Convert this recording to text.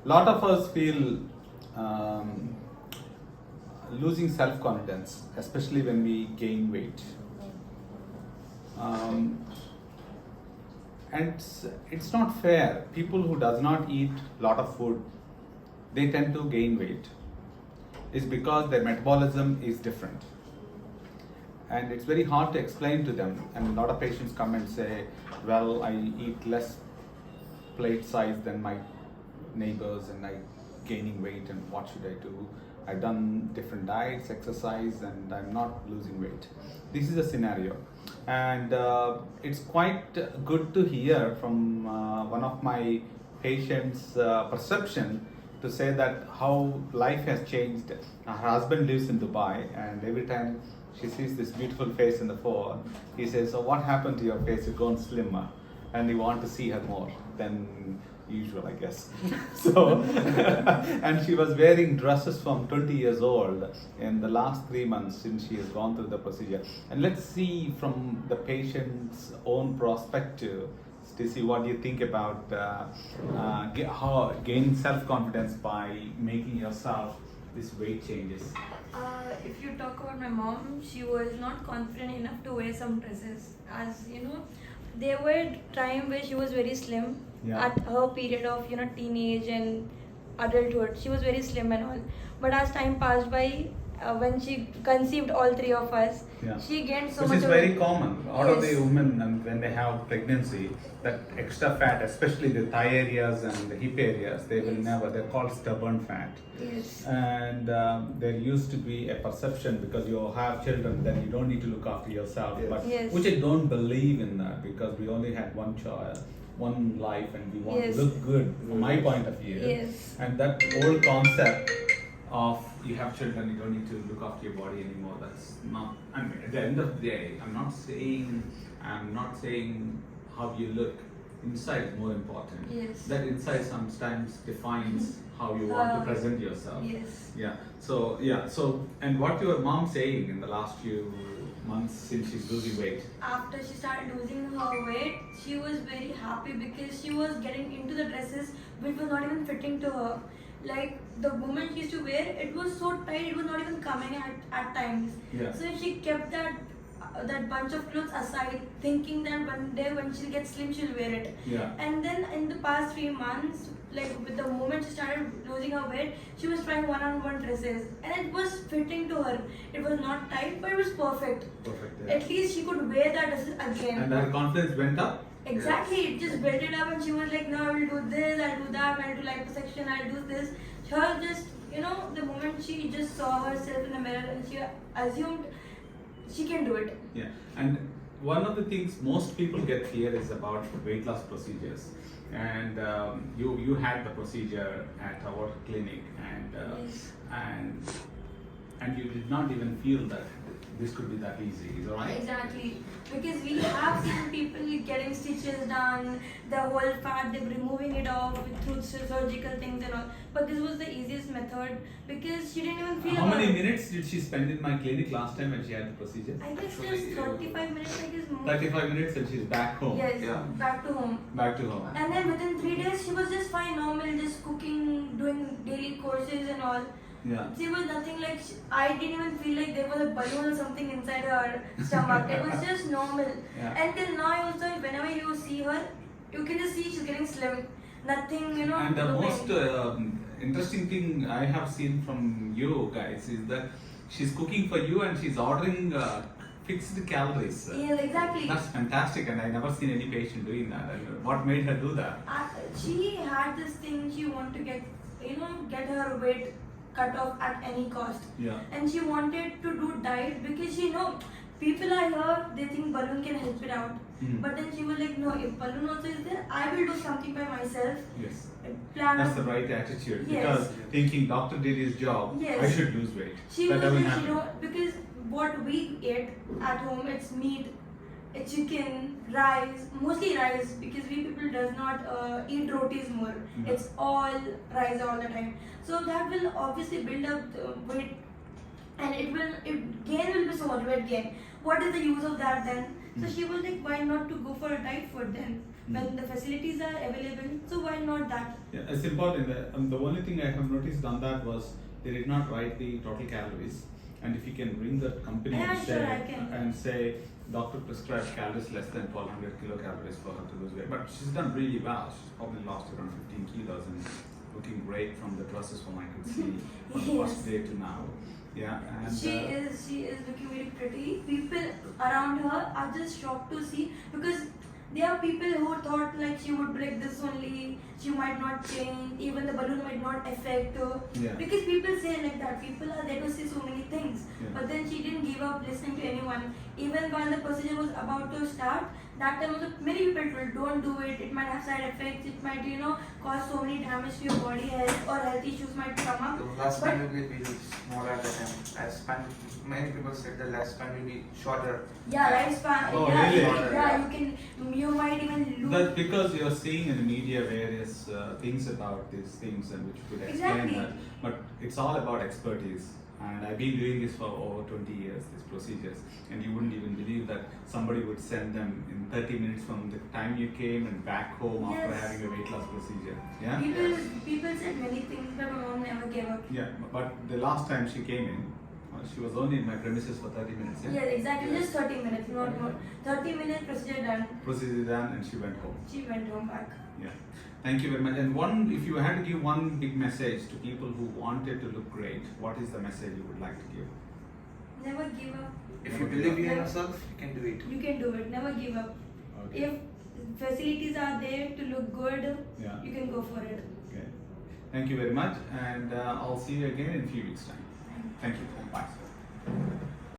lot of us feel um, losing self-confidence, especially when we gain weight. Um, and it's not fair. People who does not eat lot of food, they tend to gain weight. It's because their metabolism is different. And it's very hard to explain to them. And a lot of patients come and say, well, I eat less plate size than my neighbors and I gaining weight, and what should I do? I've done different diets, exercise, and I'm not losing weight. This is a scenario. And it's quite good to hear from one of my patients' perception to say that how life has changed. Her husband lives in Dubai, and every time she sees this beautiful face in the phone, he says, so what happened to your face? You've gone slimmer. And you want to see her more than usual, I guess. So, and she was wearing dresses from 20 years old in the last 3 months since she has gone through the procedure. And let's see from the patient's own perspective, Stacey, what do you think about how gaining self-confidence by making yourself these weight changes? If you talk about my mom, she was not confident enough to wear some dresses. As you know, there were time where she was very slim. Yeah. At her period of teenage and adulthood, she was very slim and all. But as time passed by, when she conceived all three of us, Yeah. she gained so Which much. is very common. All of the Yes. women, and when they have pregnancy, that extra fat, especially the thigh areas and the hip areas, they will Yes. never. They're called stubborn fat. Yes. And there used to be a perception because you have children, then you don't need to look after yourself. Yes. But Yes. which I don't believe in that, because we only had one child, one life, and we want Yes. to look good from my point of view. Yes. And that old concept of you have children, you don't need to look after your body anymore. That's not. I mean, at the end of the day, I'm not saying how you look. Inside is more important. Yes. That inside sometimes defines how you want to present yourself. Yes. Yeah. So yeah. So and what your mom saying in the last few months since she's losing weight? After she started losing her weight, she was very happy because she was getting into the dresses which was not even fitting to her. Like the moment she used to wear, it was so tight, it was not even coming at times. Yeah. So she kept that bunch of clothes aside, thinking that one day when she'll get slim, she'll wear it. Yeah. And then in the past 3 months, like with the moment she started losing her weight, she was trying one-on-one dresses, and it was fitting to her. It was not tight, but it was perfect. Perfect. Yeah. At least she could wear that dresses again. And her confidence went up. Exactly, it just built it up, and she was like, no, I will do this, I'll do that, I'll do liposuction, I'll do this. Her just, the moment she just saw herself in the mirror and she assumed she can do it. Yeah. And one of the things most people get fear is about weight loss procedures. And you had the procedure at our clinic, and Yes. and you did not even feel that this could be that easy. Is that right? Exactly, because we have seen people getting stitches done, the whole fat, they're removing it off through surgical things and all. But this was the easiest method because she didn't even feel How many about- minutes did she spend in my clinic last time when she had the procedure? I guess Actually, just 35 minutes, I guess more. 35 minutes and she's back home. Yes, Yeah. back to home. Back to home. And then within 3 days, she was just fine, normal, just cooking, doing daily courses and all. Yeah. There was nothing like, I didn't even feel like there was a balloon or something inside her stomach. It was just normal. Yeah. Until now, also, whenever you see her, you can just see she's getting slim. Nothing, And the looming. most interesting thing I have seen from you guys is that she's cooking for you and she's ordering fixed calories. Yes, exactly. That's fantastic, and I never seen any patient doing that. And what made her do that? She had this thing, she wanted to get her weight cut off at any cost. Yeah. And she wanted to do diet because she know people are here, they think balloon can help it out. Mhm. But then she was like, no, if balloon also is there, I will do something by myself. Yes. Plan That's out- the right attitude. Yes. Because thinking doctor did his job, Yes. I should lose weight. She That was doesn't like, happen. because what we eat at home, it's meat, it's chicken, rice, mostly rice, because we people does not eat rotis more. Yeah. It's all rice all the time. So that will obviously build up the weight, and gain will be so much weight gain. What is the use of that then? So she was like, why not to go for a diet food then? when the facilities are available. So why not that? Yeah, it's important. The only thing I have noticed on that was they did not write the total calories. And if you can bring that company Yeah, and sure, say, I can. doctor prescribed calories less than 1200 kilocalories for her to lose weight. But she's done really well. She's probably lost around 15 kilos and looking great from the dresses from I could see from the Yes. first day to now. Yeah, and She is looking very pretty. People around her are just shocked to see, because there are people who thought like she would break this only, she might not change, even the balloon might not affect her. Yeah. Because people say like that, people are there to see so many things. Yeah. But then she didn't give up listening to anyone. Even when the procedure was about to start, that time also many people told, don't do it, it might have side effects, it might, cause so many damage to your body health, or health issues might come up. The last But- span will be smaller at the time. As span, many people said the last span will be shorter. Yeah, lifespan. Oh, yeah, really? you might even lose. that's because you're seeing in the media various things about these things and which could explain Exactly. that. But it's all about expertise. And I've been doing this for over 20 years, these procedures. And you wouldn't even believe that somebody would send them in 30 minutes from the time you came and back home after Yes. having a weight loss procedure. Yeah? People said many things, but my mom never gave up. Yeah, but the last time she came in, she was only in my premises for 30 minutes. Yeah? Yeah, exactly. Just 30 minutes, not more. 30 minutes procedure done. Procedure done and she went home. She went home back. Yeah. Thank you very much. And if you had to give one big message to people who wanted to look great, what is the message you would like to give? Never give up. If you believe in yourself, you can do it. You can do it. Never give up. Okay. If facilities are there to look good, Yeah. you can go for it. Okay. Thank you very much. And I'll see you again in a few weeks' time. Thank you. Bye.